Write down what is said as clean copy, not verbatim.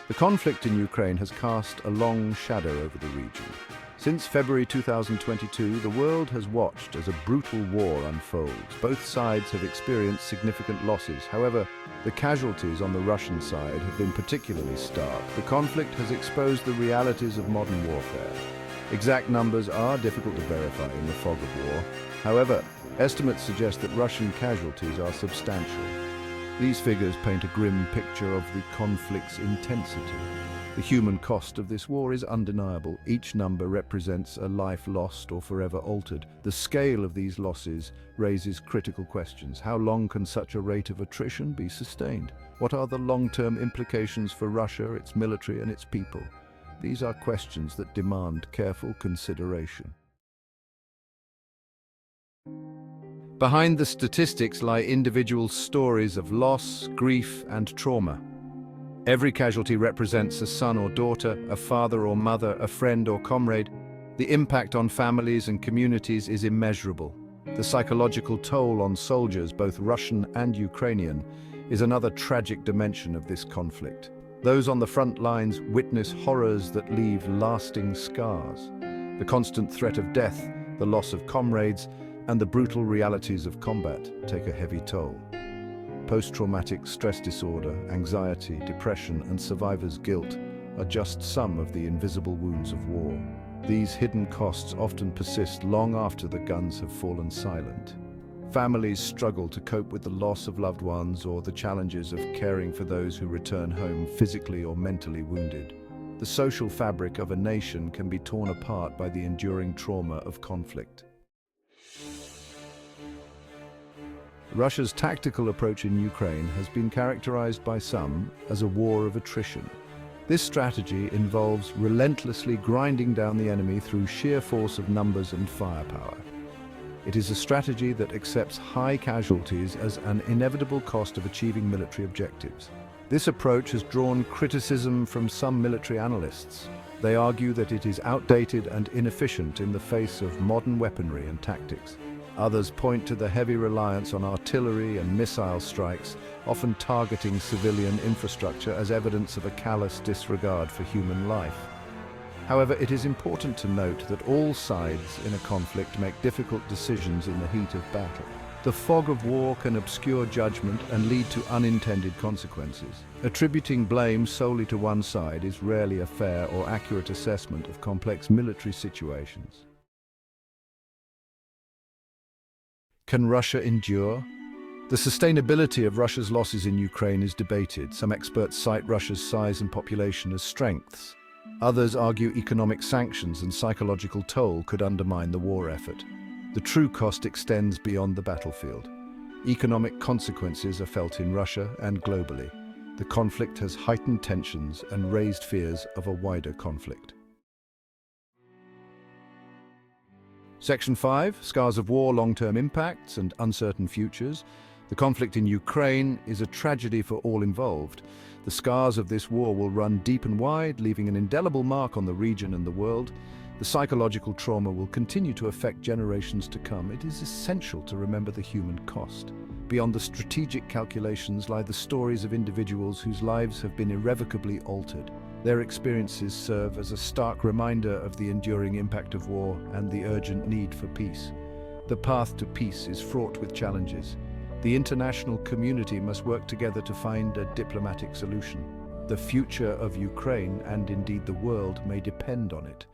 The conflict in Ukraine has cast a long shadow over the region. Since February 2022, the world has watched as a brutal war unfolds. Both sides have experienced significant losses. However, the casualties on the Russian side have been particularly stark. The conflict has exposed the realities of modern warfare. Exact numbers are difficult to verify in the fog of war. However, estimates suggest that Russian casualties are substantial. These figures paint a grim picture of the conflict's intensity. The human cost of this war is undeniable. Each number represents a life lost or forever altered. The scale of these losses raises critical questions. How long can such a rate of attrition be sustained? What are the long-term implications for Russia, its military, and its people? These are questions that demand careful consideration. Behind the statistics lie individual stories of loss, grief, and trauma. Every casualty represents a son or daughter, a father or mother, a friend or comrade. The impact on families and communities is immeasurable. The psychological toll on soldiers, both Russian and Ukrainian, is another tragic dimension of this conflict. Those on the front lines witness horrors that leave lasting scars. The constant threat of death, the loss of comrades, and the brutal realities of combat take a heavy toll. Post-traumatic stress disorder, anxiety, depression, and survivor's guilt are just some of the invisible wounds of war. These hidden costs often persist long after the guns have fallen silent. Families struggle to cope with the loss of loved ones or the challenges of caring for those who return home physically or mentally wounded. The social fabric of a nation can be torn apart by the enduring trauma of conflict. Russia's tactical approach in Ukraine has been characterized by some as a war of attrition. This strategy involves relentlessly grinding down the enemy through sheer force of numbers and firepower. It is a strategy that accepts high casualties as an inevitable cost of achieving military objectives. This approach has drawn criticism from some military analysts. They argue that it is outdated and inefficient in the face of modern weaponry and tactics. Others point to the heavy reliance on artillery and missile strikes, often targeting civilian infrastructure as evidence of a callous disregard for human life. However, it is important to note that all sides in a conflict make difficult decisions in the heat of battle. The fog of war can obscure judgment and lead to unintended consequences. Attributing blame solely to one side is rarely a fair or accurate assessment of complex military situations. Can Russia endure? The sustainability of Russia's losses in Ukraine is debated. Some experts cite Russia's size and population as strengths. Others argue economic sanctions and psychological toll could undermine the war effort. The true cost extends beyond the battlefield. Economic consequences are felt in Russia and globally. The conflict has heightened tensions and raised fears of a wider conflict. Section 5, Scars of War, Long-Term Impacts and Uncertain Futures. The conflict in Ukraine is a tragedy for all involved. The scars of this war will run deep and wide, leaving an indelible mark on the region and the world. The psychological trauma will continue to affect generations to come. It is essential to remember the human cost. Beyond the strategic calculations lie the stories of individuals whose lives have been irrevocably altered. Their experiences serve as a stark reminder of the enduring impact of war and the urgent need for peace. The path to peace is fraught with challenges. The international community must work together to find a diplomatic solution. The future of Ukraine, and indeed the world, may depend on it.